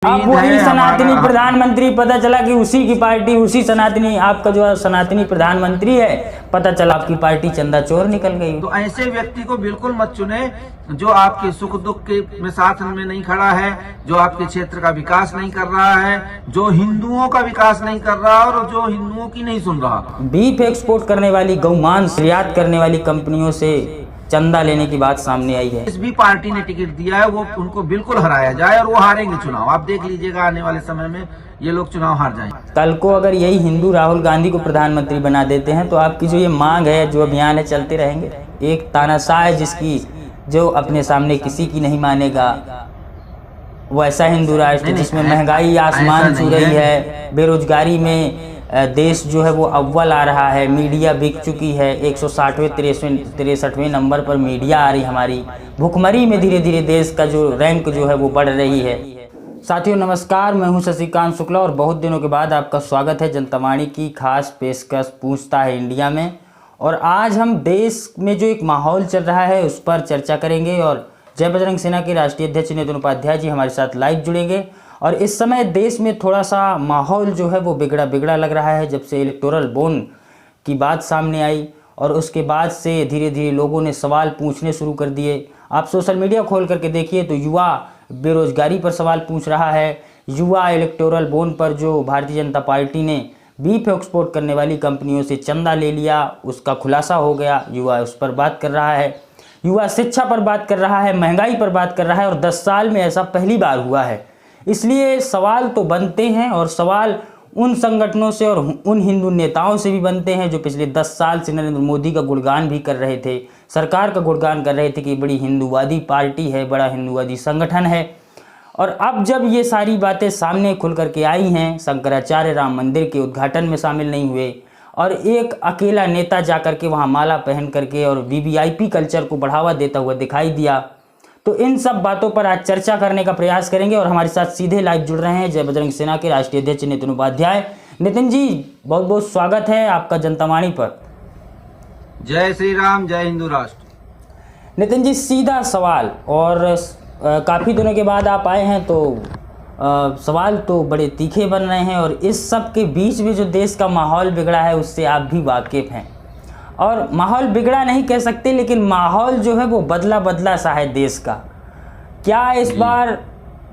आप वही सनातनी प्रधानमंत्री, पता चला कि उसी की पार्टी, उसी सनातनी, आपका जो सनातनी प्रधानमंत्री है, पता चला आपकी पार्टी चंदा चोर निकल गई। तो ऐसे व्यक्ति को बिल्कुल मत चुने जो आपके सुख दुख के में साथ में नहीं खड़ा है, जो आपके क्षेत्र का विकास नहीं कर रहा है, जो हिंदुओं का विकास नहीं कर रहा और जो हिंदुओं की नहीं सुन रहा। बीफ एक्सपोर्ट करने वाली, गौमांस निर्यात करने वाली कंपनियों से चंदा लेने की बात सामने आई है। जिस भी पार्टी ने टिकट दिया है वो उनको बिल्कुल हराया जाए और वो हारेंगे चुनाव। आप देख लीजिएगा आने वाले समय में ये लोग चुनाव हार जाएंगे। कल को अगर यही हिंदू राहुल गांधी को प्रधानमंत्री बना देते हैं तो आपकी जो ये मांग है, जो अभियान है, चलते रहेंगे। एक तानाशाह है जिसकी, जो अपने सामने किसी की नहीं मानेगा, वो ऐसा हिंदू राष्ट्र जिसमें महंगाई आसमान छू रही है, बेरोजगारी में देश जो है वो अव्वल आ रहा है, मीडिया बिक चुकी है, 160वें 63वें नंबर पर मीडिया आ रही हमारी, भुखमरी में धीरे धीरे देश का जो रैंक जो है वो बढ़ रही है। साथियों नमस्कार, मैं हूं शशिकांत शुक्ला और बहुत दिनों के बाद आपका स्वागत है जनता वाणी की खास पेशकश पूछता है इंडिया में। और आज हम देश में जो एक माहौल चल रहा है उस पर चर्चा करेंगे और जय बजरंग सेना के राष्ट्रीय अध्यक्ष नितिन उपाध्याय जी हमारे साथ लाइव जुड़ेंगे। और इस समय देश में थोड़ा सा माहौल जो है वो बिगड़ा लग रहा है, जब से इलेक्टोरल बॉन्ड की बात सामने आई और उसके बाद से धीरे धीरे लोगों ने सवाल पूछने शुरू कर दिए। आप सोशल मीडिया खोल करके देखिए तो युवा बेरोजगारी पर सवाल पूछ रहा है, युवा इलेक्टोरल बॉन्ड पर जो भारतीय जनता पार्टी ने बीफ एक्सपोर्ट करने वाली कंपनियों से चंदा ले लिया उसका खुलासा हो गया, युवा उस पर बात कर रहा है, युवा शिक्षा पर बात कर रहा है, महंगाई पर बात कर रहा है और 10 साल में ऐसा पहली बार हुआ है। इसलिए सवाल तो बनते हैं और सवाल उन संगठनों से और उन हिंदू नेताओं से भी बनते हैं जो पिछले 10 साल से नरेंद्र मोदी का गुणगान भी कर रहे थे, सरकार का गुणगान कर रहे थे कि बड़ी हिंदूवादी पार्टी है, बड़ा हिंदूवादी संगठन है। और अब जब ये सारी बातें सामने खुल करके आई हैं, शंकराचार्य राम मंदिर के उद्घाटन में शामिल नहीं हुए और एक अकेला नेता जा करके वहाँ माला पहन करके और वीवीआईपी कल्चर को बढ़ावा देता हुआ दिखाई दिया, तो इन सब बातों पर आज चर्चा करने का प्रयास करेंगे। और हमारे साथ सीधे लाइव जुड़ रहे हैं जय बजरंग सेना के राष्ट्रीय अध्यक्ष नितिन उपाध्याय। नितिन जी बहुत बहुत स्वागत है आपका जनता वाणी पर। जय श्री राम, जय हिंदू राष्ट्र। नितिन जी सीधा सवाल, और काफ़ी दिनों के बाद आप आए हैं तो सवाल तो बड़े तीखे बन रहे हैं और इस सब के बीच में जो देश का माहौल बिगड़ा है उससे आप भी वाकिफ़ हैं। और माहौल बिगड़ा नहीं कह सकते, लेकिन माहौल जो है वो बदला सा है देश का। क्या इस बार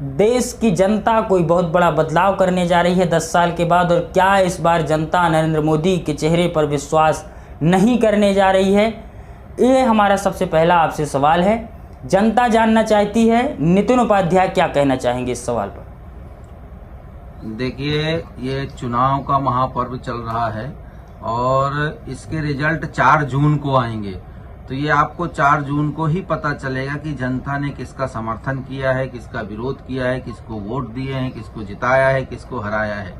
देश की जनता कोई बहुत बड़ा बदलाव करने जा रही है 10 साल के बाद? और क्या इस बार जनता नरेंद्र मोदी के चेहरे पर विश्वास नहीं करने जा रही है? ये हमारा सबसे पहला आपसे सवाल है। जनता जानना चाहती है, नितिन उपाध्याय क्या कहना चाहेंगे इस सवाल पर? देखिए, ये चुनाव का महापर्व चल रहा है और इसके रिजल्ट 4 जून को आएंगे, तो ये आपको 4 जून को ही पता चलेगा कि जनता ने किसका समर्थन किया है, किसका विरोध किया है, किसको वोट दिए हैं, किसको जिताया है, किसको हराया है।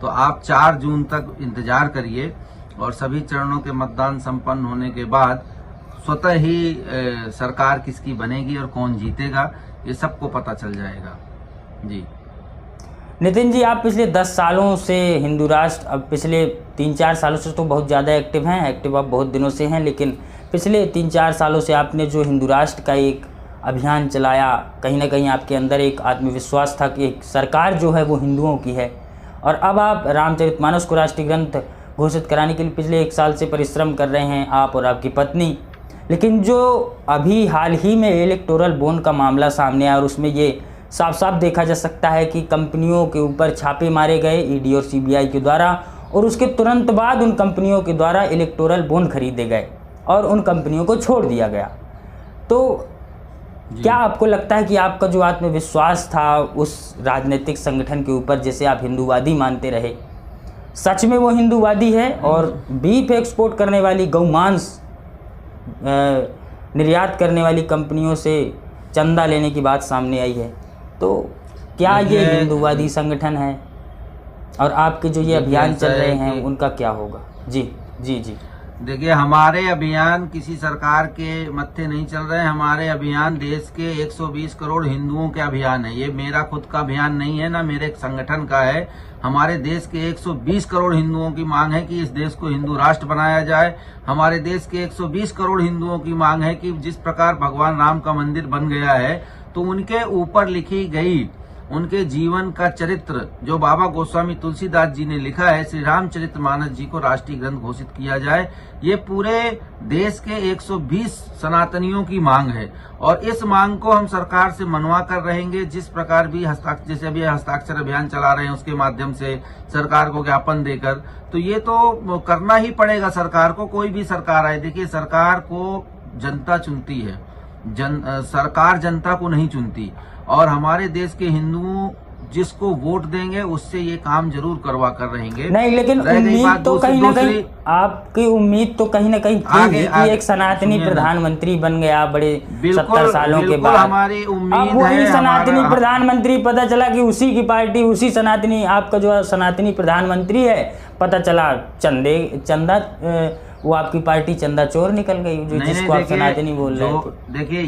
तो आप 4 जून तक इंतजार करिए और सभी चरणों के मतदान संपन्न होने के बाद स्वतः ही सरकार किसकी बनेगी और कौन जीतेगा ये सबको पता चल जाएगा। जी नितिन जी, आप पिछले 10 सालों से हिंदू राष्ट्र, अब पिछले 3-4 सालों से तो बहुत ज़्यादा एक्टिव हैं, एक्टिव आप बहुत दिनों से हैं, लेकिन पिछले 3-4 सालों से आपने जो हिंदू राष्ट्र का एक अभियान चलाया, कहीं ना कहीं आपके अंदर एक आत्मविश्वास था कि एक सरकार जो है वो हिंदुओं की है। और अब आप रामचरितमानस को राष्ट्रीय ग्रंथ घोषित कराने के लिए पिछले 1 साल से परिश्रम कर रहे हैं, आप और आपकी पत्नी। लेकिन जो अभी हाल ही में इलेक्टोरल बॉन्ड का मामला सामने आया और उसमें ये साफ साफ देखा जा सकता है कि कंपनियों के ऊपर छापे मारे गए ईडी और सीबीआई के द्वारा, और उसके तुरंत बाद उन कंपनियों के द्वारा इलेक्टोरल बॉन्ड खरीदे गए और उन कंपनियों को छोड़ दिया गया। तो क्या आपको लगता है कि आपका जो आत्मविश्वास था उस राजनीतिक संगठन के ऊपर जिसे आप हिंदूवादी मानते रहे, सच में वो हिंदूवादी है? और बीफ एक्सपोर्ट करने वाली, गौमांस निर्यात करने वाली कंपनियों से चंदा लेने की बात सामने आई है, तो क्या ये हिंदूवादी संगठन है? और आपके जो ये अभियान चल रहे हैं उनका क्या होगा? जी जी जी। देखिए, हमारे अभियान किसी सरकार के मत्थे नहीं चल रहे हैं। हमारे अभियान देश के 120 करोड़ हिंदुओं के अभियान है। ये मेरा खुद का अभियान नहीं है, ना मेरे संगठन का है। हमारे देश के 120 करोड़ हिंदुओं की मांग है कि इस देश को हिंदू राष्ट्र बनाया जाए। हमारे देश के 120 करोड़ हिंदुओं की मांग है कि जिस प्रकार भगवान राम का मंदिर बन गया है तो उनके ऊपर लिखी गई उनके जीवन का चरित्र जो बाबा गोस्वामी तुलसीदास जी ने लिखा है, श्री रामचरितमानस जी को राष्ट्रीय ग्रंथ घोषित किया जाए। ये पूरे देश के 120 सनातनियों की मांग है और इस मांग को हम सरकार से मनवा कर रहेंगे। जिस प्रकार भी जैसे अभी हस्ताक्षर अभियान चला रहे हैं उसके माध्यम से सरकार को ज्ञापन देकर, तो ये तो करना ही पड़ेगा सरकार को, कोई भी सरकार आए। देखिए, सरकार को जनता चुनती है, सरकार जनता को नहीं चुनती और हमारे देश के हिंदू जिसको वोट देंगे उससे ये काम जरूर करवा कर रहेंगे। नहीं, लेकिन उम्मीद तो कहीं ना कहीं आपकी उम्मीद तो कहीं ना कहीं थी कि एक सनातनी प्रधानमंत्री बन गया बड़े 70 सालों के बाद। हमारी उम्मीद अब वही सनातनी प्रधानमंत्री पता चला कि उसी की पार्टी, उसी सनातनी, आपका जो सनातनी प्रधानमंत्री है, पता चला चंदा वो आपकी पार्टी चंदा चोर निकल गई, जो जिसको आप सनातनी बोल रहे थे। देखिए,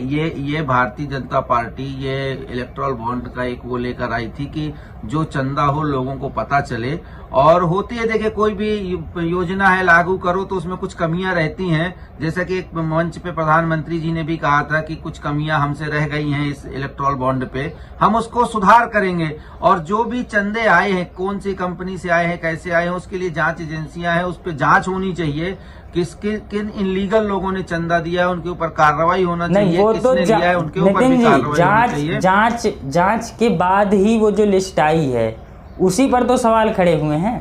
ये भारतीय जनता पार्टी ये इलेक्टोरल बॉन्ड का एक वो लेकर आई थी कि जो चंदा हो लोगों को पता चले। और होती है, देखिए, कोई भी योजना है लागू करो तो उसमें कुछ कमियां रहती हैं। जैसा कि एक मंच पे प्रधानमंत्री जी ने भी कहा था कि कुछ कमियां हमसे रह गई हैं इस इलेक्टोरल बॉन्ड पे, हम उसको सुधार करेंगे। और जो भी चंदे आए हैं, कौन सी कंपनी से आए हैं, कैसे आए हैं, उसके लिए जांच एजेंसियां हैं, उस पर जांच होनी चाहिए। किन इनलीगल लोगों ने चंदा दिया है उनके ऊपर कार्रवाई होना चाहिए, किसने लिया है उनके ऊपर भी कार्रवाई होनी चाहिए। जांच के बाद ही वो जो लिस्ट आई है उसी पर तो सवाल खड़े हुए हैं।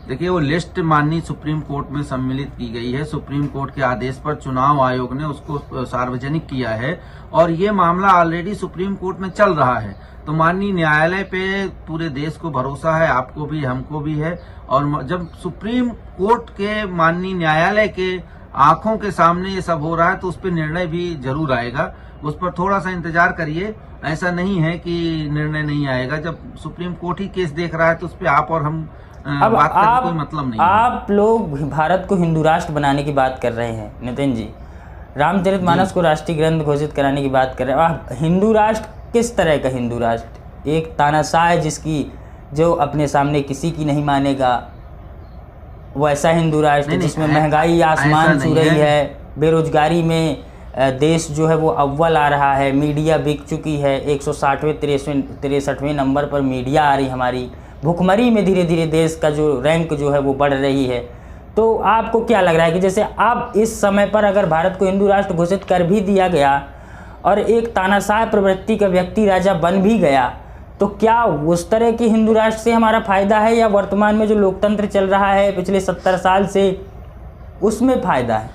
देखिए, वो लिस्ट माननीय सुप्रीम कोर्ट में सम्मिलित की गई है। सुप्रीम कोर्ट के आदेश पर चुनाव आयोग ने उसको सार्वजनिक किया है और ये मामला ऑलरेडी सुप्रीम कोर्ट में चल रहा है। तो माननीय न्यायालय पे पूरे देश को भरोसा है, आपको भी, हमको भी है। और जब सुप्रीम कोर्ट के माननीय न्यायालय के आंखों के सामने ये सब हो रहा है तो उस पर निर्णय भी जरूर आएगा। उस पर थोड़ा सा इंतजार करिए, ऐसा नहीं है कि निर्णय नहीं आएगा। जब सुप्रीम कोर्ट ही केस देख रहा है तो उस पर आप और हम बात करने का कोई मतलब नहीं। आप लोग भारत को हिंदू राष्ट्र बनाने की बात कर रहे हैं नितिन जी, रामचरितमानस को राष्ट्रीय ग्रंथ घोषित कराने की बात कर रहे हैं। हिंदू राष्ट्र किस तरह का हिंदू राष्ट्र? एक तानाशाह है जिसकी जो अपने सामने किसी की नहीं मानेगा, वैसा हिंदू राष्ट्र जिसमें महंगाई आसमान छू रही है, बेरोजगारी में देश जो है वो अव्वल आ रहा है, मीडिया बिक चुकी है, 160वें 63वें नंबर पर मीडिया आ रही हमारी, भुखमरी में धीरे धीरे देश का जो रैंक जो है वो बढ़ रही है। तो आपको क्या लग रहा है कि जैसे अब इस समय पर अगर भारत को हिंदू राष्ट्र घोषित कर भी दिया गया और एक तानाशाह प्रवृत्ति का व्यक्ति राजा बन भी गया, तो क्या उस तरह की हिंदू राष्ट्र से हमारा फायदा है या वर्तमान में जो लोकतंत्र चल रहा है पिछले 70 साल से उसमें फायदा है?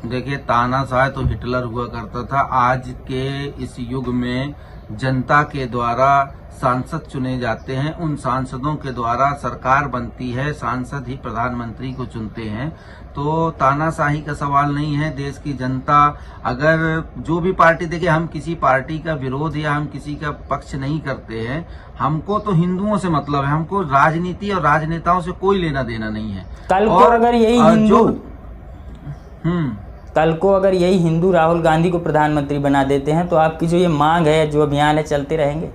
देखिए, तानाशाह तो हिटलर हुआ करता था। आज के इस युग में जनता के द्वारा सांसद चुने जाते हैं, उन सांसदों के द्वारा सरकार बनती है, सांसद ही प्रधानमंत्री को चुनते हैं। तो तानाशाही का सवाल नहीं है। देश की जनता अगर जो भी पार्टी, देखिए, हम किसी पार्टी का विरोध या हम किसी का पक्ष नहीं करते हैं, हमको तो हिंदुओं से मतलब है, हमको राजनीति और राजनेताओं से कोई लेना देना नहीं है। कल को अगर यही हिंदू राहुल गांधी को प्रधानमंत्री बना देते हैं तो आपकी जो ये मांग है, जो अभियान है, चलते रहेंगे?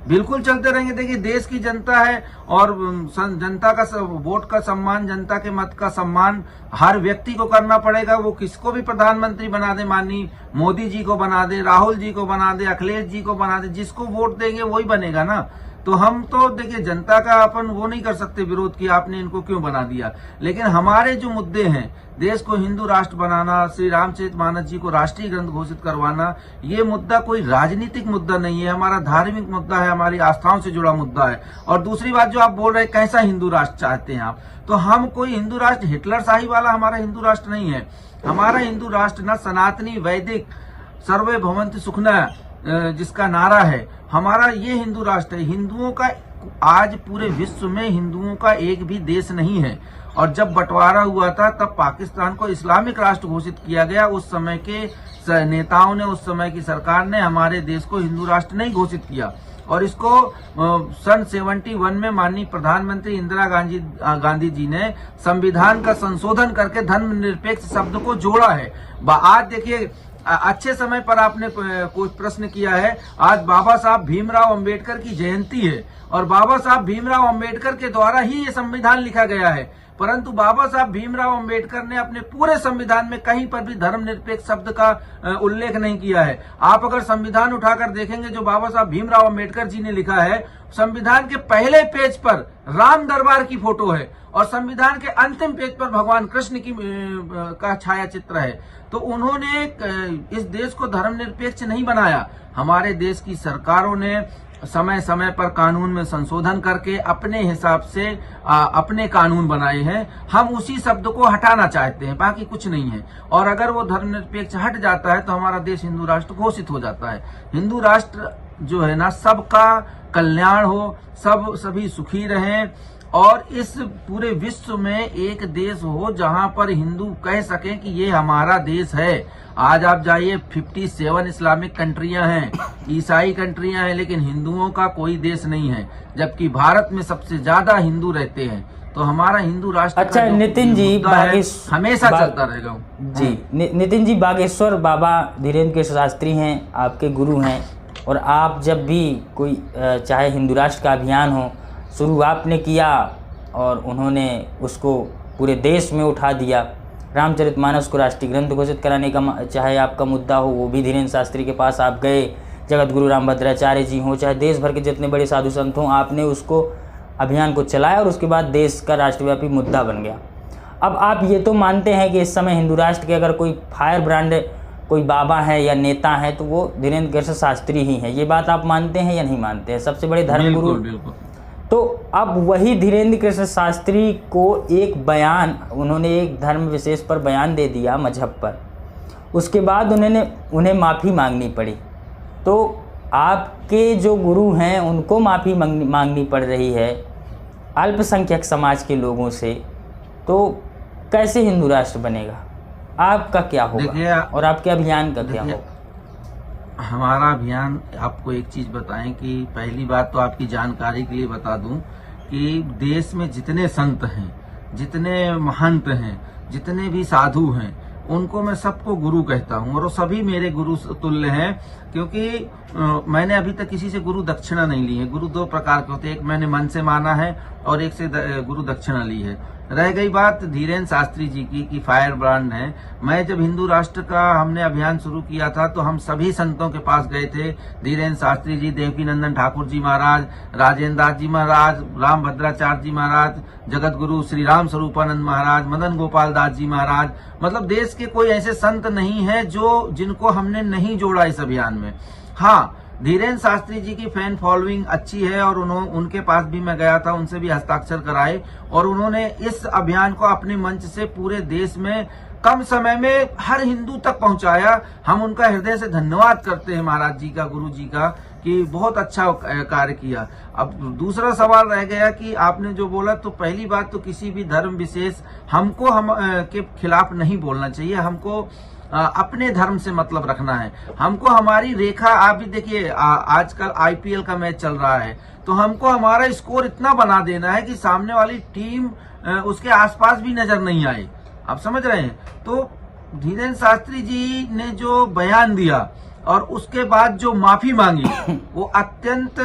बिल्कुल चलते रहेंगे। देखिए, देश की जनता है और जनता का वोट का सम्मान, जनता के मत का सम्मान हर व्यक्ति को करना पड़ेगा। वो किसको भी प्रधानमंत्री बना दे, माननीय मोदी जी को बना दे, राहुल जी को बना दे, अखिलेश जी को बना दे, जिसको वोट देंगे वही बनेगा ना। तो हम तो देखिए, जनता का अपन वो नहीं कर सकते विरोध कि आपने इनको क्यों बना दिया, लेकिन हमारे जो मुद्दे हैं, देश को हिंदू राष्ट्र बनाना, श्री रामचरितमानस जी को राष्ट्रीय ग्रंथ घोषित करवाना, ये मुद्दा कोई राजनीतिक मुद्दा नहीं है, हमारा धार्मिक मुद्दा है, हमारी आस्थाओं से जुड़ा मुद्दा है। और दूसरी बात जो आप बोल रहे हैं, कैसा हिंदू राष्ट्र चाहते हैं आप, तो हम कोई हिंदू राष्ट्र हिटलर शाही वाला हमारा हिंदू राष्ट्र नहीं है। हमारा हिंदू राष्ट्र ना सनातनी वैदिक सर्वे भवन्तु सुखना जिसका नारा है, हमारा ये हिंदू राष्ट्र है। हिंदुओं का आज पूरे विश्व में हिंदुओं का एक भी देश नहीं है। और जब बंटवारा हुआ था तब पाकिस्तान को इस्लामिक राष्ट्र घोषित किया गया। उस समय के नेताओं ने, उस समय की सरकार ने हमारे देश को हिंदू राष्ट्र नहीं घोषित किया। और इसको सन 71 में माननीय प्रधानमंत्री इंदिरा गांधी जी ने संविधान का संशोधन करके धर्मनिरपेक्ष शब्द को जोड़ा है। आज देखिए, अच्छे समय पर आपने कुछ प्रश्न किया है। आज बाबा साहब भीमराव अंबेडकर की जयंती है और बाबा साहब भीमराव अंबेडकर के द्वारा ही ये संविधान लिखा गया है। परंतु बाबा साहब भीमराव अंबेडकर ने अपने पूरे संविधान में कहीं पर भी धर्मनिरपेक्ष शब्द का उल्लेख नहीं किया है। आप अगर संविधान उठाकर देखेंगे जो बाबा साहब भीमराव अंबेडकर जी ने लिखा है, संविधान के पहले पेज पर राम दरबार की फोटो है और संविधान के अंतिम पेज पर भगवान कृष्ण की का छाया चित्र है। तो उन्होंने इस देश को धर्मनिरपेक्ष नहीं बनाया। हमारे देश की सरकारों ने समय समय पर कानून में संशोधन करके अपने हिसाब से अपने कानून बनाए हैं। हम उसी शब्द को हटाना चाहते हैं, बाकी कुछ नहीं है। और अगर वो धर्मनिरपेक्ष हट जाता है तो हमारा देश हिंदू राष्ट्र घोषित हो जाता है। हिंदू राष्ट्र जो है ना, सबका कल्याण हो, सभी सुखी रहें और इस पूरे विश्व में एक देश हो जहां पर हिंदू कह सकें कि ये हमारा देश है। आज आप जाइए 57 इस्लामिक कंट्रियां हैं, ईसाई कंट्रियां हैं, लेकिन हिंदुओं का कोई देश नहीं है, जबकि भारत में सबसे ज्यादा हिंदू रहते हैं। तो हमारा हिंदू राष्ट्र अच्छा नितिन जी हमेशा चलता रहेगा जी। नितिन जी, बागेश्वर बाबा धीरेन्द्र कृष्ण शास्त्री हैं, आपके गुरु हैं, और आप जब भी कोई चाहे हिंदू राष्ट्र का अभियान हो, शुरू आपने किया और उन्होंने उसको पूरे देश में उठा दिया। रामचरितमानस को राष्ट्रीय ग्रंथ घोषित कराने का चाहे आपका मुद्दा हो, वो भी धीरेन्द्र शास्त्री के पास आप गए। जगत गुरु रामभद्राचार्य जी हों, चाहे देश भर के जितने बड़े साधु संत हों, आपने उसको अभियान को चलाया और उसके बाद देश का राष्ट्रव्यापी मुद्दा बन गया। अब आप ये तो मानते हैं कि इस समय हिंदू राष्ट्र के अगर कोई फायर ब्रांड कोई बाबा है या नेता है तो वो धीरेन्द्र कृष्ण शास्त्री ही हैं, ये बात आप मानते हैं या नहीं मानते हैं? सबसे बड़े धर्मगुरु। बिल्कुल। तो अब वही धीरेन्द्र कृष्ण शास्त्री को एक बयान, उन्होंने एक धर्म विशेष पर बयान दे दिया मजहब पर, उसके बाद उन्हें माफ़ी मांगनी पड़ी। तो आपके जो गुरु हैं उनको माफ़ी मांगनी पड़ रही है अल्पसंख्यक समाज के लोगों से, तो कैसे हिंदू राष्ट्र बनेगा? आपका क्या होगा और आपके अभियान का क्या होगा? हमारा अभियान, आपको एक चीज बताएं कि पहली बात तो आपकी जानकारी के लिए बता दूं कि देश में जितने संत हैं, जितने महंत हैं, जितने भी साधु हैं, उनको मैं सबको गुरु कहता हूं और वो सभी मेरे गुरु तुल्य हैं। क्योंकि मैंने अभी तक किसी से गुरु दक्षिणा नहीं ली है। गुरु दो प्रकार के होते हैं, एक मैंने मन से माना है और एक से गुरु दक्षिणा ली है। रह गई बात धीरेन्द्र शास्त्री जी की फायर ब्रांड है। मैं जब हिंदू राष्ट्र का हमने अभियान शुरू किया था तो हम सभी संतों के पास गए थे। धीरेन्द्र शास्त्री जी, देवकीनंदन ठाकुर जी महाराज, राजेंद्र दास जी महाराज, रामभद्राचार्य जी महाराज, जगत गुरु श्री राम स्वरूपानंद महाराज, मदन गोपाल दास जी महाराज, मतलब देश के कोई ऐसे संत नहीं है जिनको हमने नहीं जोड़ा इस अभियान में। हाँ, धीरेन्द्र शास्त्री जी की फैन फॉलोइंग अच्छी है और उनके पास भी मैं गया था, उनसे भी हस्ताक्षर कराए और उन्होंने इस अभियान को अपने मंच से पूरे देश में कम समय में हर हिंदू तक पहुंचाया। हम उनका हृदय से धन्यवाद करते हैं महाराज जी का, गुरु जी का, कि बहुत अच्छा कार्य किया। अब दूसरा सवाल रह गया कि आपने जो बोला, तो पहली बात तो किसी भी धर्म विशेष हमको के खिलाफ नहीं बोलना चाहिए। हमको अपने धर्म से मतलब रखना है। हमको हमारी रेखा, आप भी देखिए आजकल IPL का मैच चल रहा है, तो हमको हमारा स्कोर इतना बना देना है कि सामने वाली टीम उसके आसपास भी नजर नहीं आए। आप समझ रहे हैं? तो धीरेन्द्र शास्त्री जी ने जो बयान दिया और उसके बाद जो माफी मांगी, वो अत्यंत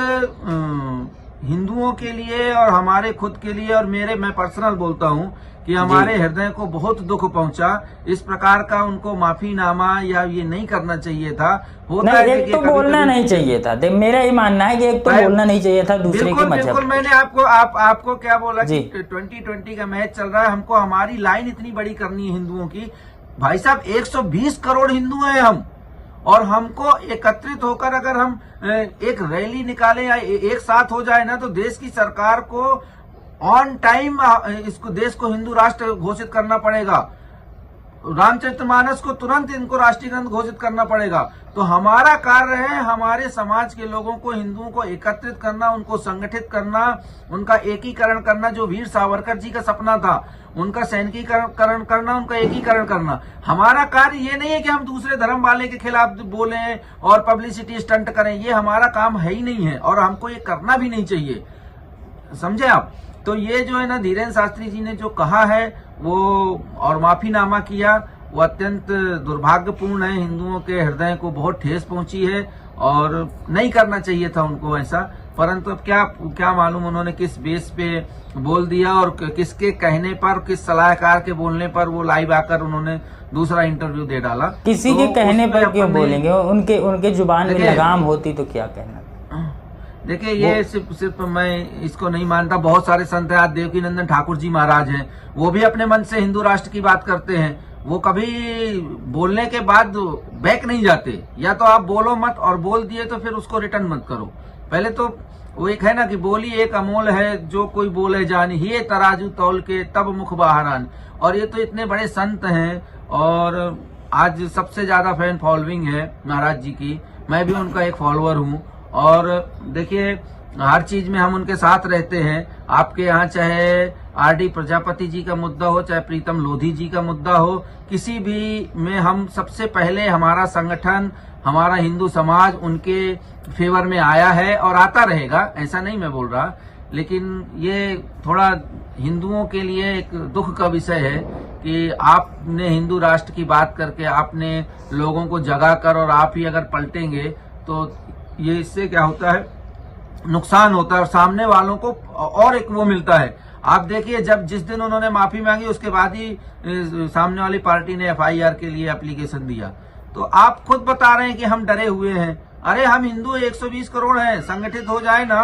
हिंदुओं के लिए और हमारे खुद के लिए और मैं पर्सनल बोलता हूं कि हमारे हृदय को बहुत दुख पहुंचा। इस प्रकार का उनको माफीनामा या ये नहीं करना चाहिए था। होता है एक तो बोलना नहीं चाहिए था। मेरा ही मानना है कि एक तो बोलना नहीं चाहिए था दूसरे के मजहब। बिल्कुल, मैंने आपको क्या बोला कि 2020 का मैच चल रहा है, हमको हमारी लाइन इतनी बड़ी करनी है हिंदुओं की। भाई साहब 120 करोड़ हिंदू हैं हम, और हमको एकत्रित होकर अगर हम एक रैली निकालें या एक साथ हो जाए ना, तो देश की सरकार को ऑन टाइम इसको देश को हिंदू राष्ट्र घोषित करना पड़ेगा। रामचरितमानस को तुरंत इनको राष्ट्रीय ग्रंथ घोषित करना पड़ेगा। तो हमारा कार्य है हमारे समाज के लोगों को, हिंदुओं को एकत्रित करना, उनको संगठित करना, उनका एकीकरण करना। जो वीर सावरकर जी का सपना था, उनका सैनिकीकरण करना, उनका एकीकरण करना। हमारा कार्य ये नहीं है कि हम दूसरे धर्म वाले के खिलाफ बोलें और पब्लिसिटी स्टंट करें। ये हमारा काम है ही नहीं है और हमको ये करना भी नहीं चाहिए। समझे आप? तो ये जो है ना, धीरेन्द्र शास्त्री जी ने जो कहा है वो और माफीनामा किया, वो अत्यंत दुर्भाग्यपूर्ण है। हिंदुओं के हृदय को बहुत ठेस पहुंची है और नहीं करना चाहिए था उनको ऐसा। परंतु अब क्या मालूम उन्होंने किस बेस पे बोल दिया और किसके कहने पर, किस सलाहकार के बोलने पर वो लाइव आकर उन्होंने दूसरा इंटरव्यू दे डाला। किसी के कहने पर क्यों बोलेंगे? उनके जुबान में लगाम होती तो क्या कहना। देखिए ये सिर्फ मैं इसको नहीं मानता। बहुत सारे संत हैं, आज देवकीनंदन ठाकुर जी महाराज हैं, वो भी अपने मन से हिंदू राष्ट्र की बात करते हैं। वो कभी बोलने के बाद बैक नहीं जाते। या तो आप बोलो मत, और बोल दिए तो फिर उसको रिटर्न मत करो। पहले तो वो एक है ना कि बोली एक अमोल है, जो कोई बोले जानी, ये तराजू तौल के तब मुख बाहरान। और ये तो इतने बड़े संत हैं और आज सबसे ज्यादा फैन फॉलोइंग है महाराज जी की। मैं भी उनका एक फॉलोअर हूँ और देखिए हर चीज में हम उनके साथ रहते हैं। आपके यहाँ चाहे आरडी प्रजापति जी का मुद्दा हो, चाहे प्रीतम लोधी जी का मुद्दा हो, किसी भी में हम सबसे पहले हमारा संगठन, हमारा हिंदू समाज उनके फेवर में आया है और आता रहेगा, ऐसा नहीं मैं बोल रहा। लेकिन ये थोड़ा हिंदुओं के लिए एक दुख का विषय है कि आपने हिंदू राष्ट्र की बात करके आपने लोगों को जगा कर और आप ही अगर पलटेंगे तो ये इससे क्या होता है, नुकसान होता है और सामने वालों को और एक वो मिलता है। आप देखिए जिस दिन उन्होंने माफी मांगी उसके बाद ही सामने वाली पार्टी ने एफआईआर के लिए एप्लीकेशन दिया। तो आप खुद बता रहे हैं कि हम डरे हुए हैं। अरे हम हिंदू 120 करोड़ हैं, संगठित हो जाए ना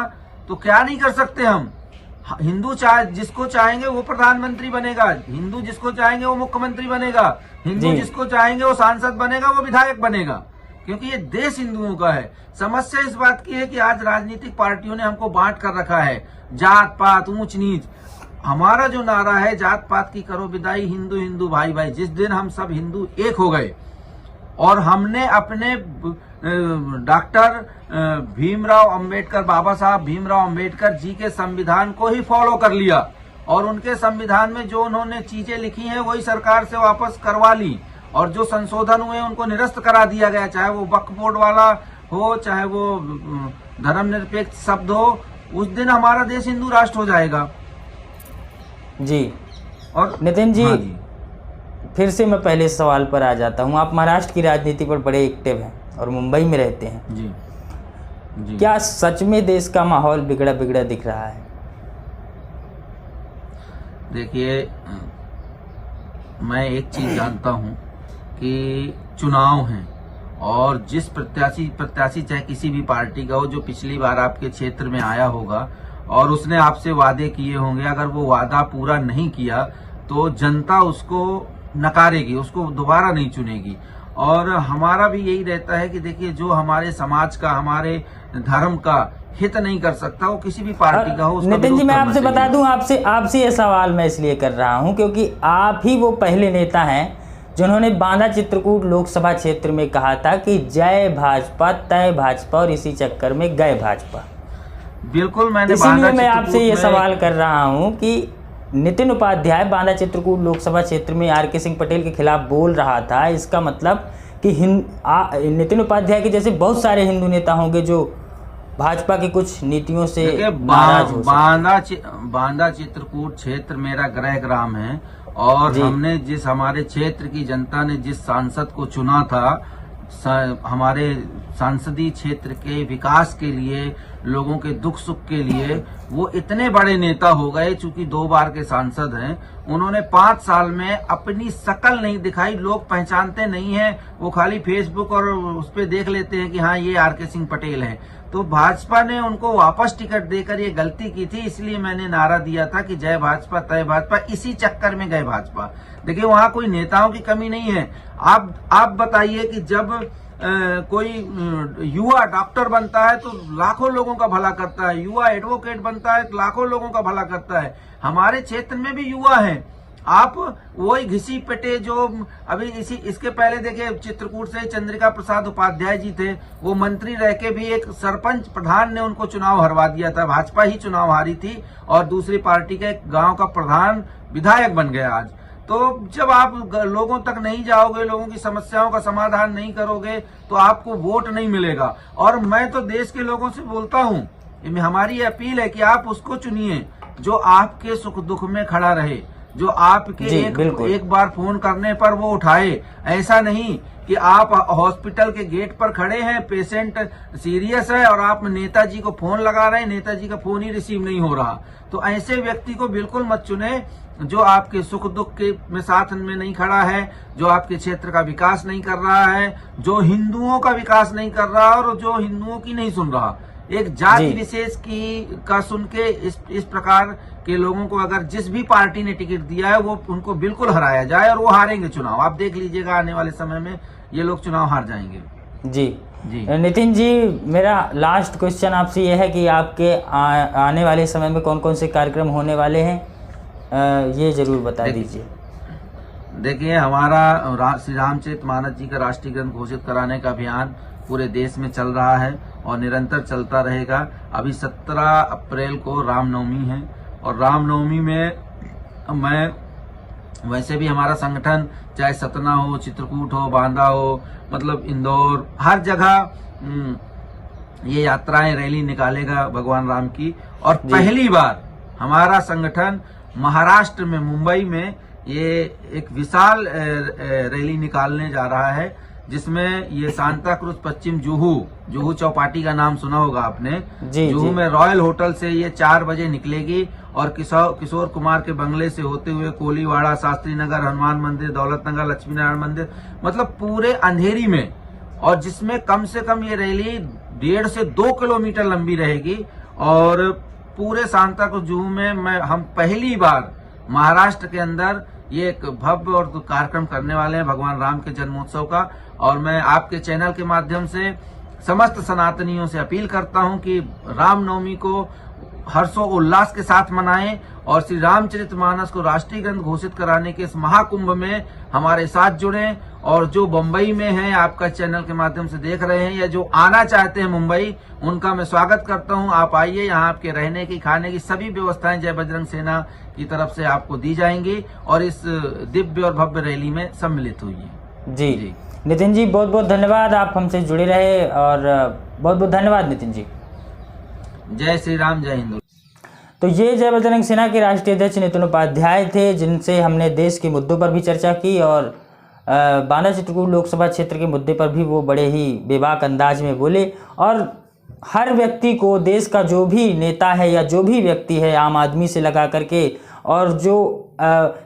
तो क्या नहीं कर सकते हम। हिंदू जिसको चाहेंगे वो प्रधानमंत्री बनेगा, हिंदू जिसको चाहेंगे वो मुख्यमंत्री बनेगा, हिंदू जिसको चाहेंगे वो सांसद बनेगा, वो विधायक बनेगा, क्योंकि ये देश हिंदुओं का है। समस्या इस बात की है कि आज राजनीतिक पार्टियों ने हमको बांट कर रखा है, जात पात ऊंच नीच। हमारा जो नारा है जात पात की करो विदाई, हिंदू हिंदू भाई भाई। जिस दिन हम सब हिंदू एक हो गए और हमने अपने डॉक्टर भीमराव अंबेडकर, बाबा साहब भीमराव अंबेडकर जी के संविधान को ही फॉलो कर लिया और उनके संविधान में जो उन्होंने चीजें लिखी हैं वही सरकार से वापस करवा ली, और जो संशोधन हुए उनको निरस्त करा दिया गया, चाहे वो वक्फ बोर्ड वाला हो, चाहे वो धर्मनिरपेक्ष शब्द हो। उस दिन हमारा देश हिंदू राष्ट्र हो जाएगा जी। और नितिन जी, हाँ जी, फिर से मैं पहले सवाल पर आ जाता हूँ। आप महाराष्ट्र की राजनीति पर बड़े एक्टिव हैं और मुंबई में रहते हैं जी जी। क्या सच में देश का माहौल बिगड़ा बिगड़ा दिख रहा है? देखिए मैं एक चीज जानता हूँ कि चुनाव हैं और जिस प्रत्याशी चाहे किसी भी पार्टी का हो, जो पिछली बार आपके क्षेत्र में आया होगा और उसने आपसे वादे किए होंगे, अगर वो वादा पूरा नहीं किया तो जनता उसको नकारेगी, उसको दोबारा नहीं चुनेगी। और हमारा भी यही रहता है कि देखिए जो हमारे समाज का, हमारे धर्म का हित नहीं कर सकता, वो किसी भी पार्टी का हो। नितिन जी, मैं आपसे बता दूं, आपसे ये सवाल मैं इसलिए कर रहा हूं क्योंकि आप ही वो पहले नेता हैं जिन्होंने बांदा चित्रकूट लोकसभा क्षेत्र में कहा था कि जय भाजपा तय भाजपा, और इसी चक्कर में गए भाजपा। बिल्कुल, मैंने इसीलिए मैं आपसे ये सवाल कर रहा हूं कि नितिन उपाध्याय बांदा चित्रकूट लोकसभा क्षेत्र में आर.के. सिंह पटेल के खिलाफ बोल रहा था, इसका मतलब कि नितिन उपाध्याय के जैसे बहुत सारे हिंदू नेता होंगे जो भाजपा की कुछ नीतियों से नाराज हो। बांदा चित्रकूट क्षेत्र मेरा गृह ग्राम है और हमने जिस हमारे क्षेत्र की जनता ने जिस सांसद को चुना था, हमारे सांसदीय क्षेत्र के विकास के लिए, लोगों के दुख सुख के लिए, वो इतने बड़े नेता हो गए। चूंकि 2 बार के सांसद हैं, उन्होंने 5 साल में अपनी शकल नहीं दिखाई, लोग पहचानते नहीं हैं, वो खाली फेसबुक और उस पर देख लेते हैं कि हाँ ये आर.के. सिंह पटेल हैं। तो भाजपा ने उनको वापस टिकट देकर ये गलती की थी, इसलिए मैंने नारा दिया था कि जय भाजपा तय भाजपा। इसी चक्कर में गए भाजपा। देखिए वहां कोई नेताओं की कमी नहीं है। आप बताइए कि जब कोई युवा डॉक्टर बनता है तो लाखों लोगों का भला करता है, युवा एडवोकेट बनता है तो लाखों लोगों का भला करता है। हमारे क्षेत्र में भी युवा हैं। आप वही घिसी पिटे जो अभी इसके पहले देखिए चित्रकूट से चंद्रिका प्रसाद उपाध्याय जी थे, वो मंत्री रह के भी एक सरपंच प्रधान ने उनको चुनाव हरवा दिया था, भाजपा ही चुनाव हारी थी और दूसरी पार्टी के गांव का प्रधान विधायक बन गया आज। तो जब आप लोगों तक नहीं जाओगे, लोगों की समस्याओं का समाधान नहीं करोगे तो आपको वोट नहीं मिलेगा। और मैं तो देश के लोगों से बोलता हूं, हमारी अपील है कि आप उसको चुनिए जो आपके सुख दुख में खड़ा रहे, जो आपके जी, बिल्कुल। एक बार फोन करने पर वो उठाए। ऐसा नहीं कि आप हॉस्पिटल के गेट पर खड़े हैं, पेशेंट सीरियस है और आप नेताजी को फोन लगा रहे हैं, नेताजी का फोन ही रिसीव नहीं हो रहा। तो ऐसे व्यक्ति को बिल्कुल मत चुने जो आपके सुख दुख के में साथ में नहीं खड़ा है, जो आपके क्षेत्र का विकास नहीं कर रहा है, जो हिंदुओं का विकास नहीं कर रहा और जो हिंदुओं की नहीं सुन रहा। एक जाति विशेष का सुन के इस प्रकार के लोगों को अगर जिस भी पार्टी ने टिकट दिया है वो उनको बिल्कुल हराया जाए, और वो हारेंगे चुनाव। आप देख लीजिएगा आने वाले समय में ये लोग चुनाव हार जाएंगे। जी जी नितिन जी, मेरा लास्ट क्वेश्चन आपसे ये है कि आपके आने वाले समय में कौन कौन से कार्यक्रम होने वाले हैं, ये जरूर बता दीजिए। देखिए, हमारा श्री रामचरित मानस जी का राष्ट्रीय ग्रंथ घोषित कराने का अभियान पूरे देश में चल रहा है और निरंतर चलता रहेगा। अभी 17 अप्रैल को रामनवमी है और रामनवमी में मैं वैसे भी हमारा संगठन चाहे सतना हो, चित्रकूट हो, बांदा हो, मतलब इंदौर, हर जगह ये यात्राएं रैली निकालेगा भगवान राम की। और पहली बार हमारा संगठन महाराष्ट्र में, मुंबई में ये एक विशाल रैली निकालने जा रहा है, जिसमें ये सांता क्रूज पश्चिम जुहू चौपाटी का नाम सुना होगा आपने। जुहू में रॉयल होटल से ये 4 बजे निकलेगी और किशोर कुमार के बंगले से होते हुए कोलीवाड़ा, शास्त्री नगर, हनुमान मंदिर, दौलत नगर, लक्ष्मी नारायण मंदिर, मतलब पूरे अंधेरी में, और जिसमें कम से कम ये रैली 1.5 से 2 किलोमीटर लंबी रहेगी। और पूरे सांता क्रूज जुहू में हम पहली बार महाराष्ट्र के अंदर ये एक भव्य और कार्यक्रम करने वाले हैं भगवान राम के जन्मोत्सव का। और मैं आपके चैनल के माध्यम से समस्त सनातनियों से अपील करता हूं कि रामनवमी को हर्षोल्लास के साथ मनाएं और श्री रामचरितमानस को राष्ट्रीय ग्रंथ घोषित कराने के इस महाकुंभ में हमारे साथ जुड़ें। और जो बम्बई में हैं, आपका चैनल के माध्यम से देख रहे हैं, या जो आना चाहते हैं मुंबई, उनका मैं स्वागत करता हूं। आप आइए, यहाँ आपके रहने की, खाने की सभी व्यवस्थाएं जय बजरंग सेना की तरफ से आपको दी जाएंगी और इस दिव्य और भव्य रैली में सम्मिलित हुई। जी नितिन जी, बहुत बहुत धन्यवाद, आप हमसे जुड़े रहे, और बहुत बहुत धन्यवाद नितिन जी। जय श्री राम, जय हिंद। तो ये जय बजरंग सेना के राष्ट्रीय अध्यक्ष नितिन उपाध्याय थे, जिनसे हमने देश के मुद्दों पर भी चर्चा की और बांदा चित्रकूट लोकसभा क्षेत्र के मुद्दे पर भी वो बड़े ही बेबाक अंदाज में बोले। और हर व्यक्ति को, देश का जो भी नेता है या जो भी व्यक्ति है, आम आदमी से लगा करके और जो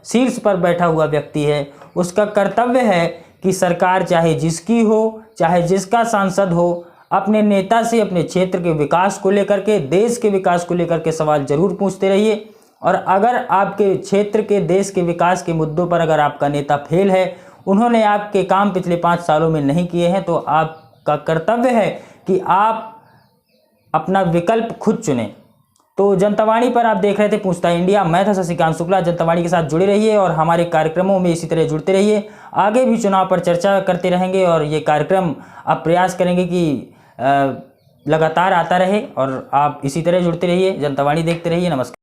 शीर्ष पर बैठा हुआ व्यक्ति है, उसका कर्तव्य है कि सरकार चाहे जिसकी हो, चाहे जिसका सांसद हो, अपने नेता से अपने क्षेत्र के विकास को लेकर के, देश के विकास को लेकर के सवाल जरूर पूछते रहिए। और अगर आपके क्षेत्र के, देश के विकास के मुद्दों पर अगर आपका नेता फेल है, उन्होंने आपके काम पिछले 5 सालों में नहीं किए हैं, तो आपका कर्तव्य है कि आप अपना विकल्प खुद चुनें। तो जनतावाणी पर आप देख रहे थे पूछता इंडिया, मैं था शशिकांत शुक्ला। जनतावाणी के साथ जुड़े रहिए और हमारे कार्यक्रमों में इसी तरह जुड़ते रहिए। आगे भी चुनाव पर चर्चा करते रहेंगे और ये कार्यक्रम आप प्रयास करेंगे कि लगातार आता रहे, और आप इसी तरह जुड़ते रहिए, जनतावाणी देखते रहिए। नमस्कार।